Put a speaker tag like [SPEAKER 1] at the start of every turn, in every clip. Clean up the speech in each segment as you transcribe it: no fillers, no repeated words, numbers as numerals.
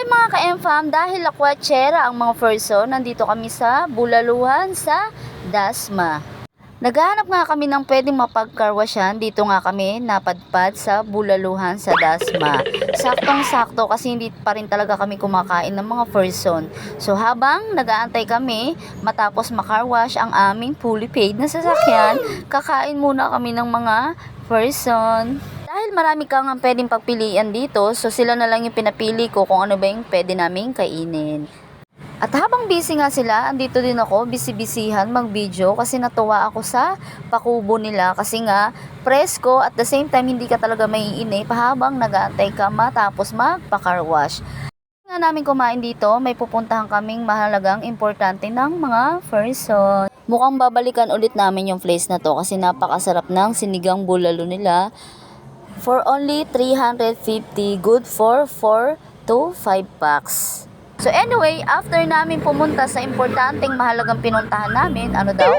[SPEAKER 1] mga ka-MFAM, dahil lakwatsera ang mga person, nandito kami sa Bulaluhan sa Dasma. Naghahanap nga kami ng pwedeng mapagkarwasyan. Dito nga kami napadpad sa Bulaluhan sa Dasma. Saktong-sakto kasi hindi pa rin talaga kami kumakain ng mga person. So habang nag-aantay kami matapos makarwash ang aming fully paid na sasakyan, kakain muna kami ng mga person. Dahil marami kang pwedeng pagpilian dito, so sila na lang yung pinapili ko kung ano ba yung pwede naming kainin. At habang busy nga sila, andito din ako, busy-busyhan mag-video kasi natuwa ako sa pakubo nila kasi nga presko at the same time hindi ka talaga maiinip habang nag-aantay ka matapos magpa-carwash. Nga namin kumain dito, may pupuntahan kaming mahalagang importante ng mga person. Mukhang babalikan ulit namin yung place na to kasi napakasarap ng sinigang bulalo nila. For only 350, good for 4 to 5 packs. So anyway, after namin pumunta sa importanteng mahalagang pinuntahan namin, ano daw?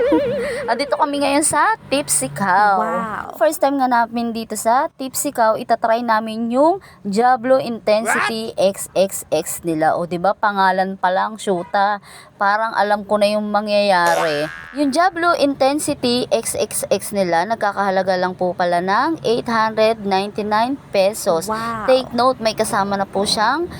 [SPEAKER 1] Andito kami ngayon sa Tipsy Cow.
[SPEAKER 2] Wow.
[SPEAKER 1] First time nga namin dito sa Tipsy Cow, itatry namin yung Diablo Intensity XXX nila. O diba, pangalan pa lang, shoota. Parang alam ko na yung mangyayari. Yung Diablo Intensity XXX nila, nagkakahalaga lang po pala ng 899 pesos.
[SPEAKER 2] Wow.
[SPEAKER 1] Take note, may kasama na po siyang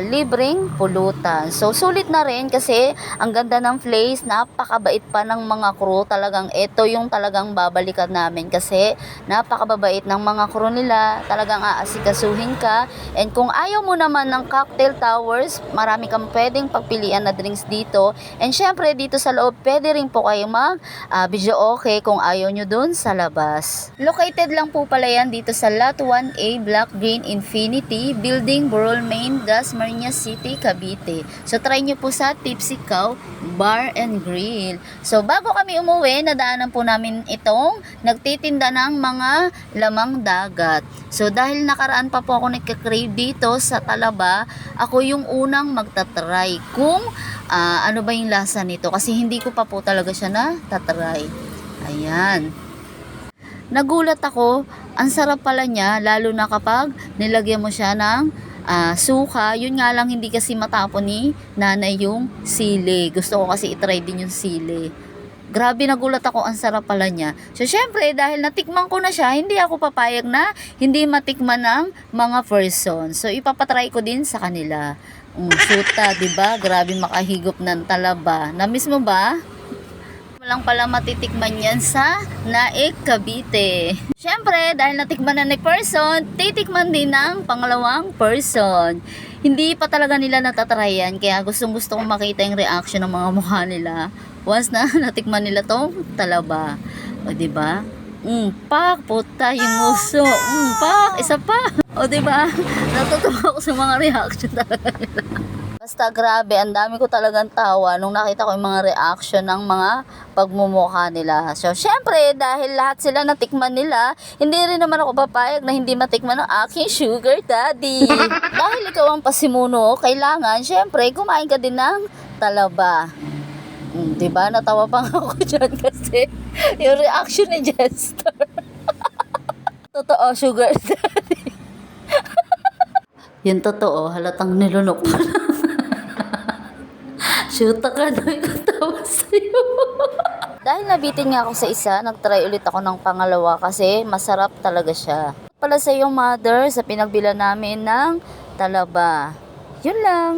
[SPEAKER 1] libreng pulutan. So, sulit na rin kasi ang ganda ng place, napakabait pa ng mga crew. Talagang ito yung talagang babalikan namin kasi napakababait ng mga crew nila. Talagang aasikasuhin ka. And kung ayaw mo naman ng cocktail towers, marami kang pwedeng pagpilian na drinks dito. And syempre, dito sa loob, pwede rin po kayo mag-video okay kung ayaw nyo dun sa labas. Located lang po pala yan dito sa Lot 1A Black Green Infinity Building, Burol, Main, Dasmariñas City, Cavite. So try nyo po sa Tipsy Cow Bar and Grill. So bago kami umuwi, nadaanan po namin itong nagtitinda ng mga lamang dagat. So dahil nakaraan pa po ako nagka-crave dito sa Talaba, ako yung unang magtatry kung ano ba yung lasa nito kasi hindi ko pa po talaga siya na-tatry. Ayan. Nagulat ako, ang sarap pala niya lalo na kapag nilagyan mo siya ng suka. Yun nga lang hindi kasi matapon ni nanay yung sili. Gusto ko kasi itry din yung sili. Grabe, nagulat ako, ang sarap pala niya. So syempre dahil natikman ko na siya, hindi ako papayag na hindi matikman ng mga person. So ipapatry ko din sa kanila. Shoota, diba? Grabe makahigop ng Talaba. Na-miss mo ba? Lang pala matitikman yan sa Naik, Cavite. Syempre, dahil natikman na ni person, titikman din ng pangalawang person. Hindi pa talaga nila natatry yan, kaya gustong-gusto kong makita yung reaction ng mga mukha nila once na natikman nila tong Talaba. O diba? Pak, puta yung uso. Pak, isa pa. O diba? Natutuwa ako sa mga reaction talaga nila. Basta grabe, ang dami ko talagang tawa nung nakita ko yung mga reaction ng mga pagmumukha nila. So, syempre, dahil lahat sila natikman nila, hindi rin naman ako papayag na hindi matikman ng aking sugar daddy. Dahil ikaw ang pasimuno, kailangan, syempre, kumain ka din ng Talaba. Diba? Natawa pa nga ako dyan kasi yung reaction ni Jester. Totoo, sugar daddy. Yung totoo, halatang nilunok pa lang. Shoota ka na yung tawa sa'yo. Dahil nabitin nga ako sa isa, nagtry ulit ako ng pangalawa kasi masarap talaga siya. Pala sa iyong mother sa pinagbila namin ng Talaba. Yun lang.